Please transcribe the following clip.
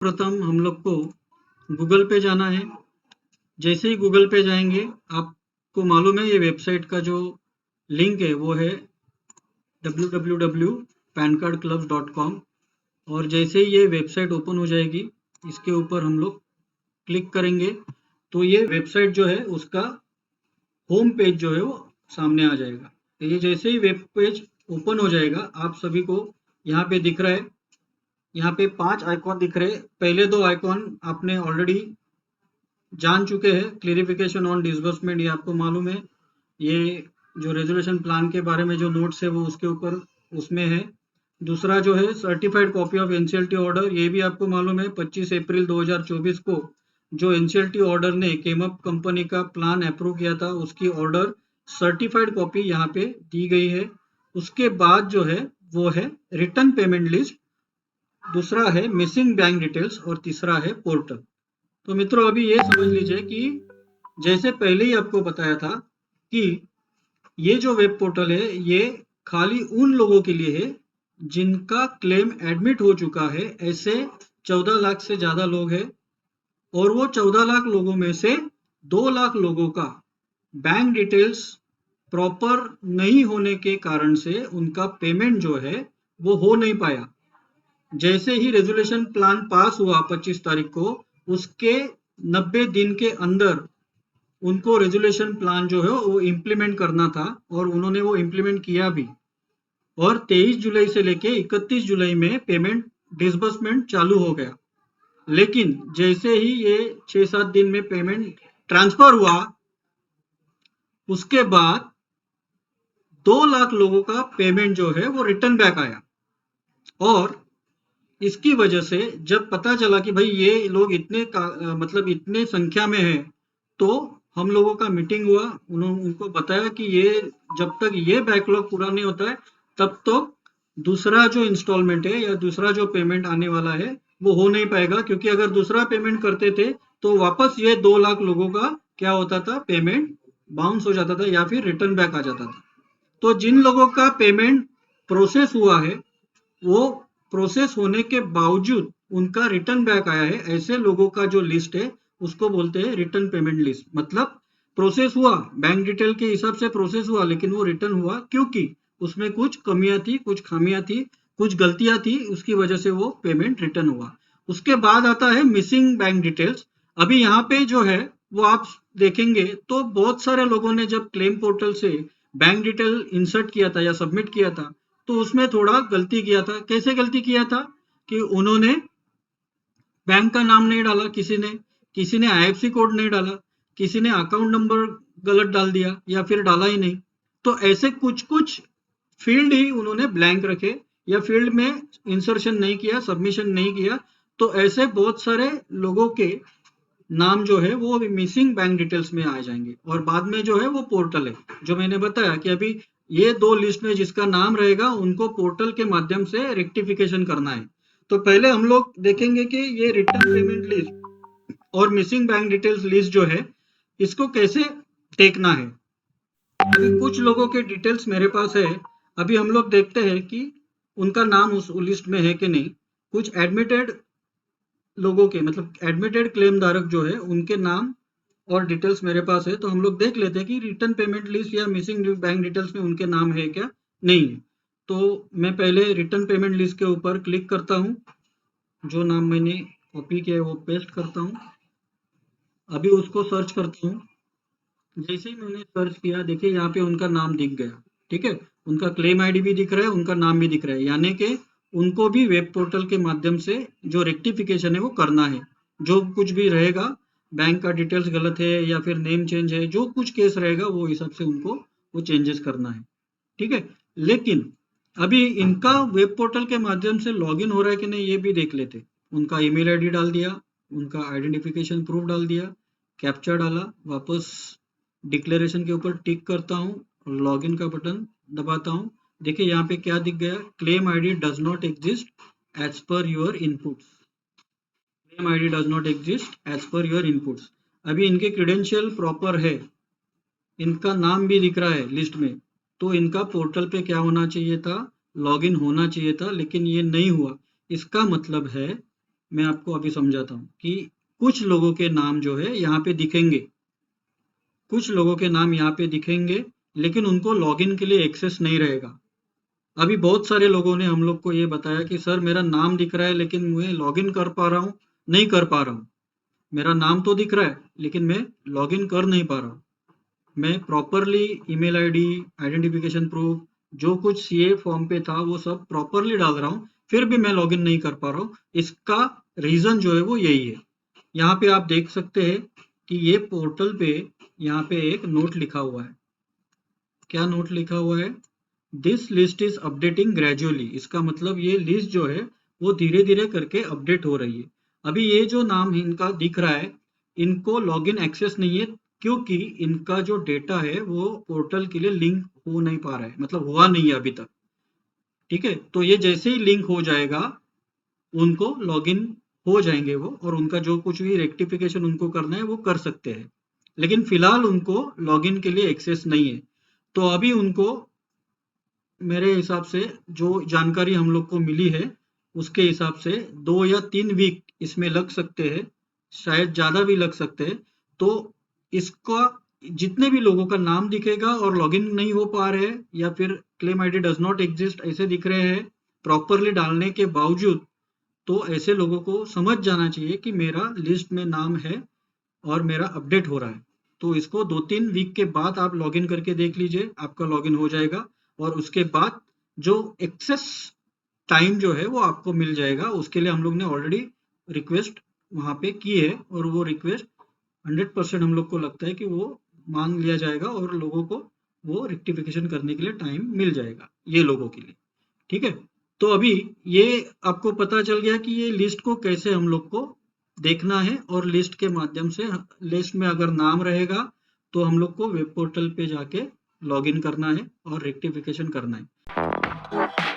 प्रथम हम लोग को गूगल पे जाना है। जैसे ही गूगल पे जाएंगे, आपको मालूम है ये वेबसाइट का जो लिंक है वो है www.pancardclubs.com। और जैसे ही ये वेबसाइट ओपन हो जाएगी, इसके ऊपर हम लोग क्लिक करेंगे तो ये वेबसाइट जो है उसका होम पेज जो है वो सामने आ जाएगा। तो ये जैसे ही वेब पेज ओपन हो जाएगा, आप सभी को यहाँ पे दिख रहा है, यहाँ पे 5 आइकॉन दिख रहे हैं। पहले 2 आइकॉन आपने ऑलरेडी जान चुके हैं। क्लेरिफिकेशन ऑन डिसबर्समेंट, ये आपको मालूम है। ये जो रेजोल्यूशन प्लान के बारे में जो नोट्स है वो उसके ऊपर उसमें है। दूसरा जो है certified copy of NCLT order, ये भी आपको मालूम है। 25 अप्रैल 2024 को जो एनसीएलटी ऑर्डर ने केमअप कंपनी का प्लान अप्रूव किया था, उसकी ऑर्डर सर्टिफाइड कॉपी यहाँ पे दी गई है। उसके बाद जो है वो है रिटर्न पेमेंट लिस्ट, दूसरा है मिसिंग बैंक डिटेल्स और तीसरा है पोर्टल। तो मित्रों, अभी ये समझ लीजिए कि जैसे पहले ही आपको बताया था कि ये जो वेब पोर्टल है ये खाली उन लोगों के लिए है जिनका क्लेम एडमिट हो चुका है। ऐसे 14 लाख से ज्यादा लोग हैं, और वो 14 लाख लोगों में से 2 लाख लोगों का बैंक डिटेल्स प्रॉपर नहीं होने के कारण से उनका पेमेंट जो है वो हो नहीं पाया। जैसे ही रेजोल्यूशन प्लान पास हुआ 25 तारीख को, उसके 90 दिन के अंदर उनको रेजोल्यूशन प्लान जो है वो इम्प्लीमेंट करना था, और उन्होंने वो इम्प्लीमेंट किया भी। और 23 जुलाई से लेके 31 जुलाई में पेमेंट डिसबर्समेंट चालू हो गया। लेकिन जैसे ही ये 6-7 दिन में पेमेंट ट्रांसफर हुआ, उसके बाद 2 लाख लोगों का पेमेंट जो है वो रिटर्न बैक आया। और इसकी वजह से जब पता चला कि भाई ये लोग इतने मतलब इतने संख्या में है, तो हम लोगों का मीटिंग हुआ। उन्होंने उनको बताया कि ये जब तक ये बैकलॉग पूरा नहीं होता है, तब तक दूसरा जो इंस्टॉलमेंट है या दूसरा जो पेमेंट आने वाला है वो हो नहीं पाएगा। क्योंकि अगर दूसरा पेमेंट करते थे तो वापस ये 2 लाख लोगों का क्या होता था, पेमेंट बाउंस हो जाता था या फिर रिटर्न बैक आ जाता था। तो जिन लोगों का पेमेंट प्रोसेस हुआ है, वो प्रोसेस होने के बावजूद उनका रिटर्न बैक आया है, ऐसे लोगों का जो लिस्ट है उसको बोलते हैं रिटर्न पेमेंट लिस्ट। मतलब प्रोसेस हुआ, बैंक डिटेल के हिसाब से प्रोसेस हुआ, लेकिन वो रिटर्न हुआ क्योंकि उसमें कुछ कमियां थी, कुछ खामियां थी, कुछ गलतियां थी, उसकी वजह से वो पेमेंट रिटर्न हुआ। उसके बाद आता है मिसिंग बैंक डिटेल्स। अभी यहाँ पे जो है वो आप देखेंगे तो बहुत सारे लोगों ने जब क्लेम पोर्टल से बैंक डिटेल इंसर्ट किया था या सबमिट किया था, तो उसमें थोड़ा गलती किया था। कैसे गलती किया था कि उन्होंने बैंक का नाम नहीं डाला, किसी ने आईएफसी कोड नहीं डाला, किसी ने अकाउंट नंबर गलत डाल दिया या फिर डाला ही नहीं। तो ऐसे कुछ कुछ फील्ड ही उन्होंने ब्लैंक रखे या फील्ड में इंसर्शन नहीं किया, सबमिशन नहीं किया। तो ऐसे बहुत सारे लोगों के नाम जो है वो मिसिंग बैंक डिटेल्स में आ जाएंगे। और बाद में जो है वो पोर्टल है, जो मैंने बताया कि अभी ये 2 लिस्ट में जिसका नाम रहेगा उनको पोर्टल के माध्यम से रेक्टिफिकेशन करना है। तो पहले हम लोग देखेंगे कि ये रिटर्न पेमेंट लिस्ट और मिसिंग बैंक डिटेल्स लिस्ट जो है इसको कैसे देखना है। अभी कुछ लोगों के डिटेल्स मेरे पास है। अभी हम लोग देखते हैं कि उनका नाम उस लिस्ट में है कि नहीं। कुछ एडमिटेड लोगों के, मतलब एडमिटेड क्लेम धारक जो है उनके नाम और डिटेल्स मेरे पास है। तो हम लोग देख लेते हैं कि रिटर्न पेमेंट लिस्ट या मिसिंग बैंक डिटेल्स में उनके नाम है क्या, नहीं है। तो मैं पहले रिटर्न पेमेंट लिस्ट के ऊपर क्लिक करता हूँ, जो नाम मैंने कॉपी किया है वो पेस्ट करता हूँ। अभी उसको सर्च करता हूँ। जैसे ही मैंने सर्च किया, देखिए यहाँ पे उनका नाम दिख गया। ठीक है, उनका क्लेम आईडी भी दिख रहा है, उनका नाम भी दिख रहा है, यानी कि उनको भी वेब पोर्टल के माध्यम से जो रेक्टिफिकेशन है वो करना है। जो कुछ भी रहेगा, बैंक का डिटेल्स गलत है या फिर नेम चेंज है, जो कुछ केस रहेगा वो हिसाब से उनको वो चेंजेस करना है। ठीक है, लेकिन अभी इनका वेब पोर्टल के माध्यम से लॉगिन हो रहा है कि नहीं ये भी देख लेते। उनका ईमेल आईडी डाल दिया, उनका आइडेंटिफिकेशन प्रूफ डाल दिया, कैप्चा डाला, वापस डिक्लेरेशन के ऊपर टिक करता हूँ और लॉगिन का बटन दबाता हूँ। देखिए यहाँ पे क्या दिख गया, claim ID does not exist as per your inputs. Claim ID does not exist as per your inputs. अभी इनके क्रेडेंशियल प्रॉपर है, इनका नाम भी दिख रहा है लिस्ट में, तो इनका पोर्टल पे क्या होना चाहिए था, लॉगिन होना चाहिए था, लेकिन ये नहीं हुआ। इसका मतलब है मैं आपको अभी समझाता हूँ कि कुछ लोगों के नाम जो है यहाँ पे दिखेंगे, कुछ लोगों के नाम यहाँ पे दिखेंगे, लेकिन उनको लॉगिन के लिए एक्सेस नहीं रहेगा। अभी बहुत सारे लोगों ने हम लोग को ये बताया कि सर मेरा नाम दिख रहा है लेकिन मैं लॉगिन कर पा रहा हूँ, नहीं कर पा रहा हूँ। मेरा नाम तो दिख रहा है लेकिन मैं लॉगिन कर नहीं पा रहा हूँ। मैं properly email ID, identification proof, जो कुछ सीए फॉर्म पे था वो सब प्रॉपरली डाल रहा हूँ, फिर भी मैं लॉगिन नहीं कर पा रहा हूँ। इसका रीजन जो है वो यही है। यहाँ पे आप देख सकते हैं कि ये पोर्टल पे यहाँ पे एक नोट लिखा हुआ है। क्या नोट लिखा हुआ है? This list is updating gradually. इसका मतलब ये लिस्ट जो है वो धीरे धीरे करके अपडेट हो रही है। अभी ये जो नाम इनका दिख रहा है, इनको लॉगिन एक्सेस नहीं है, क्योंकि इनका जो डेटा है वो पोर्टल के लिए लिंक हो नहीं पा रहा है, मतलब हुआ नहीं है अभी तक। ठीक है, तो ये जैसे ही लिंक हो जाएगा उनको लॉगिन हो जाएंगे वो, और उनका जो कुछ भी रेक्टिफिकेशन उनको करना है वो कर सकते हैं। लेकिन फिलहाल उनको लॉगिन के लिए एक्सेस नहीं है। तो अभी उनको, मेरे हिसाब से जो जानकारी हम लोग को मिली है उसके हिसाब से 2 या 3 वीक इसमें लग सकते हैं, शायद ज़्यादा भी लग सकते हैं। तो इसका, जितने भी लोगों का नाम दिखेगा और लॉगिन नहीं हो पा रहे हैं या फिर claim ID does not exist ऐसे दिख रहे हैं प्रॉपरली डालने के बावजूद, तो ऐसे लोगों को समझ जाना चाहिए कि मेरा लिस्ट में नाम है और मेरा अपडेट हो रहा है। तो इसको 2-3 वीक के बाद आप लॉगिन करके देख लीजिए, आपका लॉगिन हो जाएगा। और उसके बाद जो एक्सेस टाइम जो है वो आपको मिल जाएगा। उसके लिए हम लोग ने ऑलरेडी रिक्वेस्ट वहाँ पे की है, और वो रिक्वेस्ट 100% हम लोग को लगता है कि वो मान लिया जाएगा और लोगों को वो रेक्टिफिकेशन करने के लिए टाइम मिल जाएगा, ये लोगों के लिए। ठीक है, तो अभी ये आपको पता चल गया कि ये लिस्ट को कैसे हम लोग को देखना है, और लिस्ट के माध्यम से, लिस्ट में अगर नाम रहेगा तो हम लोग को वेब पोर्टल पे जाके लॉगिन करना है और रेक्टिफिकेशन करना है।